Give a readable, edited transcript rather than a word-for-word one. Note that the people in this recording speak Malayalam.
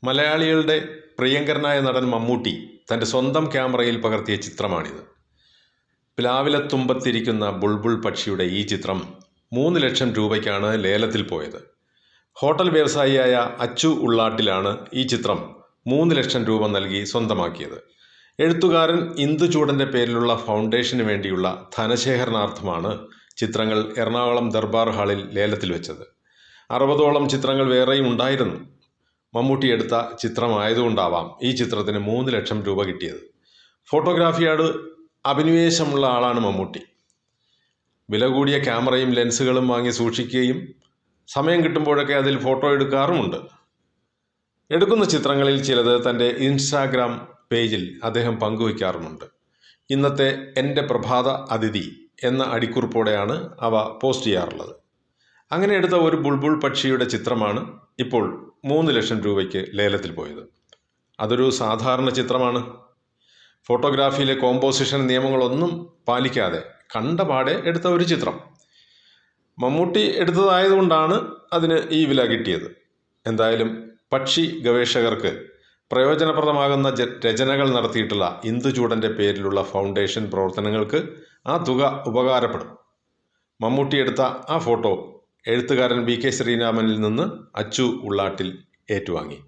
മലയാളികളുടെ പ്രിയങ്കരനായ നടൻ മമ്മൂട്ടി തൻ്റെ സ്വന്തം ക്യാമറയിൽ പകർത്തിയ ചിത്രമാണിത്. പ്ലാവിലത്തുമ്പത്തിരിക്കുന്ന ബുൾബുൾ പക്ഷിയുടെ ഈ ചിത്രം 3 ലക്ഷം രൂപയ്ക്കാണ് ലേലത്തിൽ പോയത്. ഹോട്ടൽ വ്യവസായിയായ അച്ചു ഉള്ളാട്ടിലാണ് ഈ ചിത്രം 3 ലക്ഷം രൂപ നൽകി സ്വന്തമാക്കിയത്. എഴുത്തുകാരൻ ഇന്ദുചൂടൻ്റെ പേരിലുള്ള ഫൗണ്ടേഷന് വേണ്ടിയുള്ള ധനശേഖരണാർത്ഥമാണ് ചിത്രങ്ങൾ എറണാകുളം ദർബാർ ഹാളിൽ ലേലത്തിൽ വെച്ചത്. 60ഓളം ചിത്രങ്ങൾ വേറെയും ഉണ്ടായിരുന്നു. മമ്മൂട്ടി എടുത്ത ചിത്രമായതുകൊണ്ടാവാം ഈ ചിത്രത്തിന് 3 ലക്ഷം രൂപ കിട്ടിയത്. ഫോട്ടോഗ്രാഫിയോട് അഭിനിവേശമുള്ള ആളാണ് മമ്മൂട്ടി. വില കൂടിയ ക്യാമറയും ലെൻസുകളും വാങ്ങി സൂക്ഷിക്കുകയും സമയം കിട്ടുമ്പോഴൊക്കെ അതിൽ ഫോട്ടോ എടുക്കാറുമുണ്ട്. എടുക്കുന്ന ചിത്രങ്ങളിൽ ചിലത് തൻ്റെ ഇൻസ്റ്റാഗ്രാം പേജിൽ അദ്ദേഹം പങ്കുവയ്ക്കാറുമുണ്ട്. ഇന്നത്തെ എൻ്റെ പ്രഭാത അതിഥി എന്ന അടിക്കുറിപ്പോടെയാണ് അവ പോസ്റ്റ് ചെയ്യാറുള്ളത്. അങ്ങനെ എടുത്ത ഒരു ബുൾബുൾ പക്ഷിയുടെ ചിത്രമാണ് ഇപ്പോൾ 3 ലക്ഷം രൂപയ്ക്ക് ലേലത്തിൽ പോയത്. അതൊരു സാധാരണ ചിത്രമാണ്. ഫോട്ടോഗ്രാഫിയിലെ കോമ്പോസിഷൻ നിയമങ്ങളൊന്നും പാലിക്കാതെ കണ്ടപാടെ എടുത്ത ഒരു ചിത്രം. മമ്മൂട്ടി എടുത്തതായതുകൊണ്ടാണ് അതിന് ഈ വില കിട്ടിയത്. എന്തായാലും പക്ഷി ഗവേഷകർക്ക് പ്രയോജനപ്രദമാകുന്ന രചനകൾ നടത്തിയിട്ടുള്ള ഇന്ദുചൂടൻ്റെ പേരിലുള്ള ഫൗണ്ടേഷൻ പ്രവർത്തനങ്ങൾക്ക് ആ തുക ഉപകാരപ്പെടും. മമ്മൂട്ടി എടുത്ത ആ ഫോട്ടോ എഴുത്തുകാരൻ വി കെ ശ്രീരാമനിൽ നിന്ന് അച്ചു ഉള്ളാട്ടിൽ ഏറ്റുവാങ്ങി.